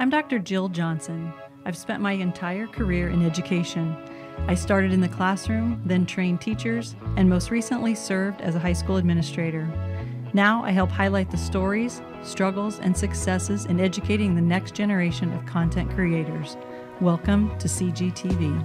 I'm Dr. Jill Johnson. I've spent my entire career in education. I started in the classroom, then trained teachers, and most recently served as a high school administrator. Now I help highlight the stories, struggles, and successes in educating the next generation of content creators. Welcome to CGTV.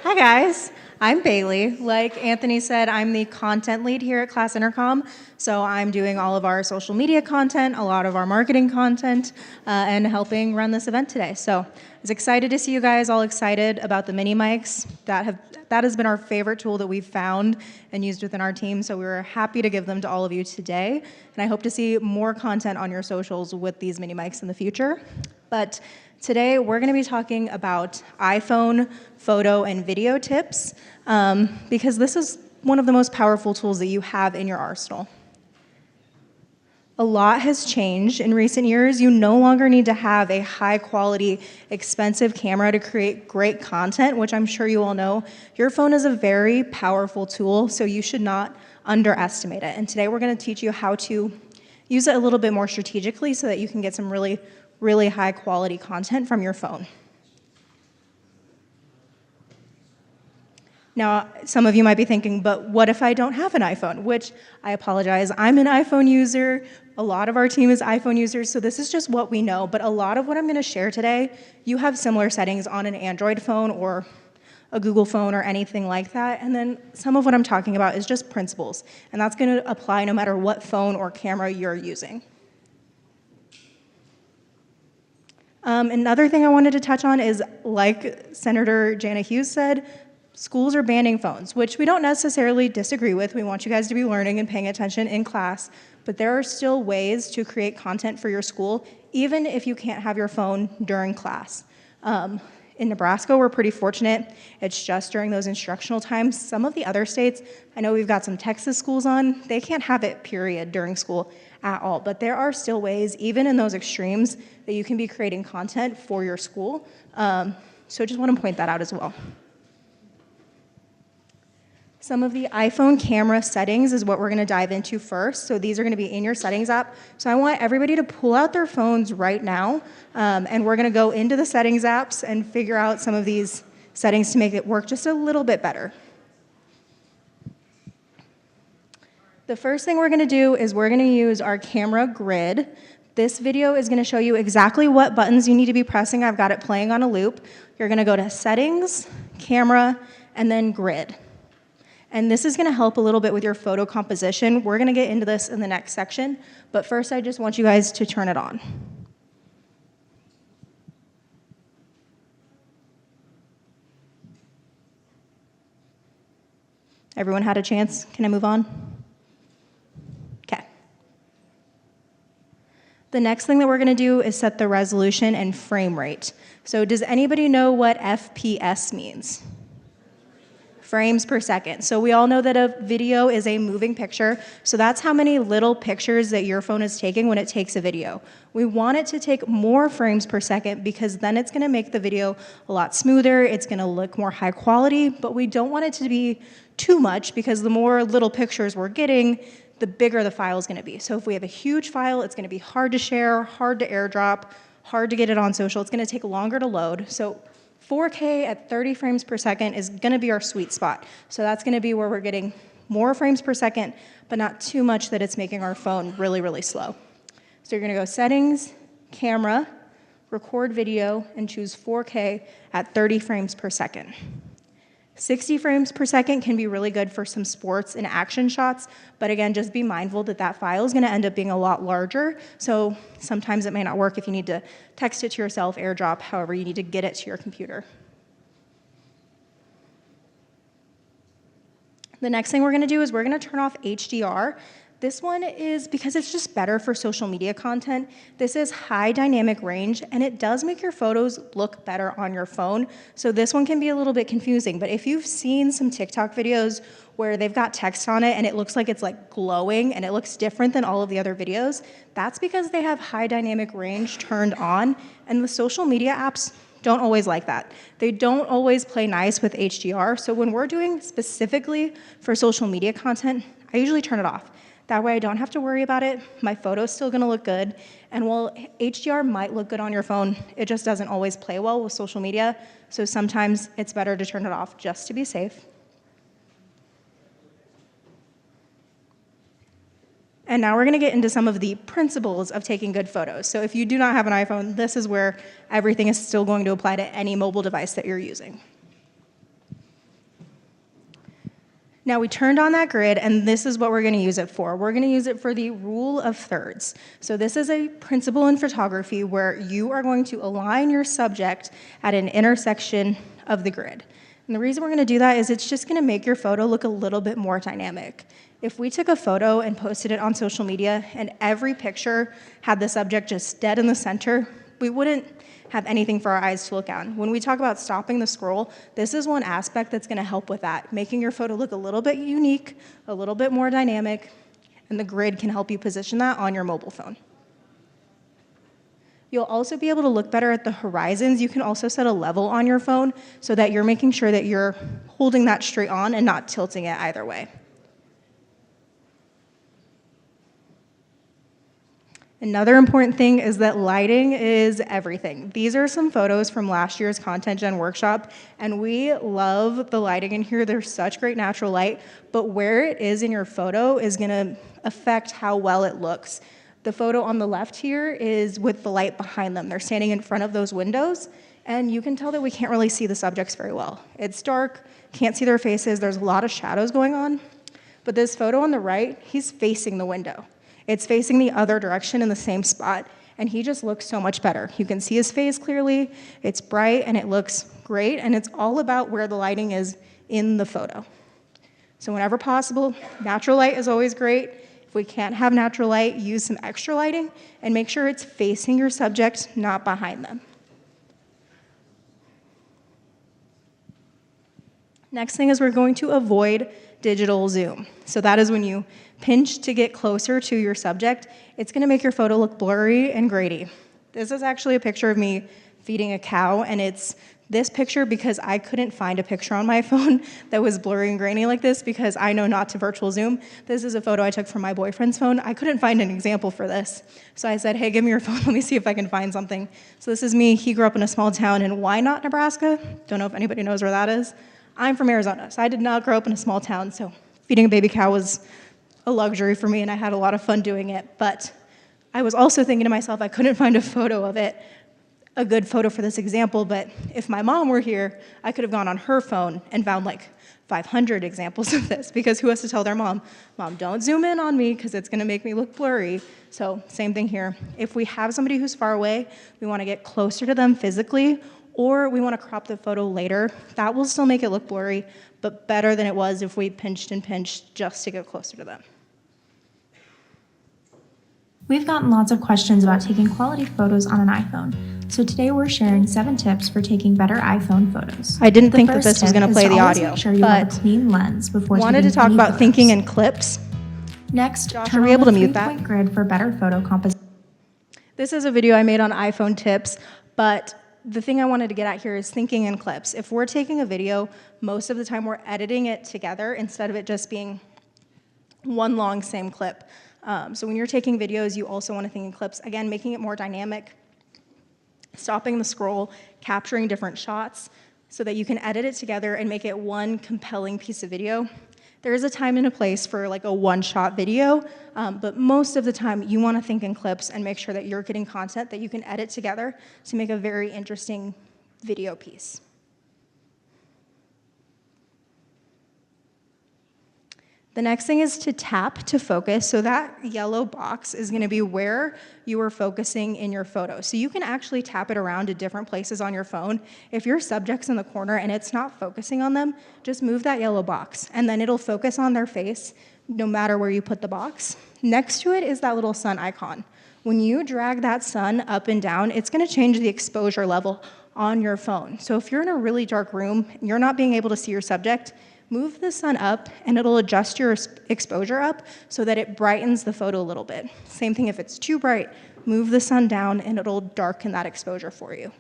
Hi guys, I'm Bailey. Like Anthony said, I'm the content lead here at Class Intercom, so I'm doing all of our social media content, a lot of our marketing content, and helping run this event today. So I was excited to see you guys all excited about the mini mics. That has been our favorite tool that we've found and used within our team, so we were happy to give them to all of you today, and I hope to see more content on your socials with these mini mics in the future. But today, we're going to be talking about iPhone photo and video tips because this is one of the most powerful tools that you have in your arsenal. A lot has changed in recent years. You no longer need to have a high-quality, expensive camera to create great content, which I'm sure you all know. Your phone is a very powerful tool, so you should not underestimate it. And today, we're going to teach you how to use it a little bit more strategically so that you can get some really high quality content from your phone. Now, some of you might be thinking, but what if I don't have an iPhone? Which, I apologize, I'm an iPhone user. A lot of our team is iPhone users, so this is just what we know. But a lot of what I'm gonna share today, you have similar settings on an Android phone or a Google phone or anything like that. And then some of what I'm talking about is just principles. And that's gonna apply no matter what phone or camera you're using. Another thing I wanted to touch on is, like Senator Jana Hughes said, schools are banning phones, which we don't necessarily disagree with. We want you guys to be learning and paying attention in class, but there are still ways to create content for your school, even if you can't have your phone during class. In Nebraska, we're pretty fortunate. It's just during those instructional times. Some of the other states, I know we've got some Texas schools on, they can't have it, period, during school at all. But there are still ways, even in those extremes, that you can be creating content for your school. So just want to point that out as well. Some of the iPhone camera settings is what we're going to dive into first. So these are going to be in your settings app. So I want everybody to pull out their phones right now, and we're going to go into the settings apps and figure out some of these settings to make it work just a little bit better. The first thing we're going to do is we're going to use our camera grid. This video is going to show you exactly what buttons you need to be pressing. I've got it playing on a loop. You're going to go to Settings, Camera, and then Grid. And this is going to help a little bit with your photo composition. We're going to get into this in the next section, but first I just want you guys to turn it on. Everyone had a chance? Can I move on? Okay. The next thing that we're going to do is set the resolution and frame rate. So does anybody know what FPS means? Frames per second. So we all know that a video is a moving picture, so that's how many little pictures that your phone is taking when it takes a video. We want it to take more frames per second because then it's going to make the video a lot smoother, it's going to look more high quality, but we don't want it to be too much because the more little pictures we're getting, the bigger the file is going to be. So if we have a huge file, it's going to be hard to share, hard to airdrop, hard to get it on social, it's going to take longer to load. So 4K at 30 frames per second is going to be our sweet spot. So that's going to be where we're getting more frames per second, but not too much that it's making our phone really slow. So you're going to go Settings, Camera, Record Video, and choose 4K at 30 frames per second. 60 frames per second can be really good for some sports and action shots, but again, just be mindful that that file is going to end up being a lot larger, so sometimes it may not work if you need to text it to yourself, airdrop, however you need to get it to your computer. The next thing we're going to do is we're going to turn off HDR. This one is because it's just better for social media content. This is high dynamic range, and it does make your photos look better on your phone. So this one can be a little bit confusing, but if you've seen some TikTok videos where they've got text on it and it looks like it's like glowing and it looks different than all of the other videos, that's because they have high dynamic range turned on, and the social media apps don't always like that. They don't always play nice with HDR, so when we're doing specifically for social media content, I usually turn it off. That way I don't have to worry about it. My photo's still gonna look good. And while HDR might look good on your phone, it just doesn't always play well with social media. So sometimes it's better to turn it off just to be safe. And now we're gonna get into some of the principles of taking good photos. So if you do not have an iPhone, this is where everything is still going to apply to any mobile device that you're using. Now we turned on that grid, and this is what we're gonna use it for. We're gonna use it for the rule of thirds. So this is a principle in photography where you are going to align your subject at an intersection of the grid. And the reason we're gonna do that is it's just gonna make your photo look a little bit more dynamic. If we took a photo and posted it on social media and every picture had the subject just dead in the center, we wouldn't have anything for our eyes to look at. When we talk about stopping the scroll, this is one aspect that's gonna help with that, making your photo look a little bit unique, a little bit more dynamic, and the grid can help you position that on your mobile phone. You'll also be able to look better at the horizons. You can also set a level on your phone so that you're making sure that you're holding that straight on and not tilting it either way. Another important thing is that lighting is everything. These are some photos from last year's Content Gen workshop, and we love the lighting in here. There's such great natural light, but where it is in your photo is gonna affect how well it looks. The photo on the left here is with the light behind them. They're standing in front of those windows, and you can tell that we can't really see the subjects very well. It's dark, can't see their faces, there's a lot of shadows going on. But this photo on the right, he's facing the window. It's facing the other direction in the same spot, and he just looks so much better. You can see his face clearly, it's bright, and it looks great, and it's all about where the lighting is in the photo. So whenever possible, natural light is always great. If we can't have natural light, use some extra lighting, and make sure it's facing your subject, not behind them. Next thing is we're going to avoid digital zoom. So that is when you pinch to get closer to your subject. It's gonna make your photo look blurry and grainy. This is actually a picture of me feeding a cow, and it's this picture because I couldn't find a picture on my phone that was blurry and grainy like this because I know not to virtual zoom. This is a photo I took from my boyfriend's phone. I couldn't find an example for this. So I said, hey, give me your phone, let me see if I can find something. So this is me, he grew up in a small town in Wynot, Nebraska. Don't know if anybody knows where that is. I'm from Arizona, so I did not grow up in a small town, so feeding a baby cow was a luxury for me, and I had a lot of fun doing it. But I was also thinking to myself, I couldn't find a photo of it, a good photo for this example, but if my mom were here, I could have gone on her phone and found like 500 examples of this, because who has to tell their mom, Mom, don't zoom in on me because it's gonna make me look blurry. So same thing here. If we have somebody who's far away, we wanna get closer to them physically, or we wanna crop the photo later. That will still make it look blurry, but better than it was if we pinched and pinched just to get closer to them. We've gotten lots of questions about taking quality photos on an iPhone, so today we're sharing 7 tips for taking better iPhone photos. I didn't think that this was going to play the audio, make sure you have a clean lens before wanted to taking talk any about photos. thinking in clips. Next, Josh, turn are we on able the to mute that? 3-point grid for better photo composition. This is a video I made on iPhone tips, but the thing I wanted to get at here is thinking in clips. If we're taking a video, most of the time we're editing it together instead of it just being one long same clip. So when you're taking videos, you also want to think in clips. Again, making it more dynamic, stopping the scroll, capturing different shots so that you can edit it together and make it one compelling piece of video. There is a time and a place for like a one-shot video, but most of the time you want to think in clips and make sure that you're getting content that you can edit together to make a very interesting video piece. The next thing is to tap to focus. So that yellow box is gonna be where you are focusing in your photo. So you can actually tap it around to different places on your phone. If your subject's in the corner and it's not focusing on them, just move that yellow box and then it'll focus on their face no matter where you put the box. Next to it is that little sun icon. When you drag that sun up and down, it's gonna change the exposure level on your phone. So if you're in a really dark room and you're not being able to see your subject, move the sun up and it'll adjust your exposure up so that it brightens the photo a little bit. Same thing if it's too bright, move the sun down and it'll darken that exposure for you.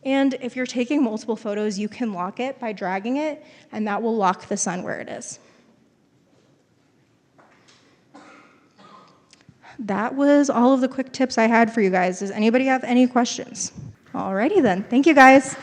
And if you're taking multiple photos, you can lock it by dragging it, and that will lock the sun where it is. That was all of the quick tips I had for you guys. Does anybody have any questions? Alrighty then. Thank you guys.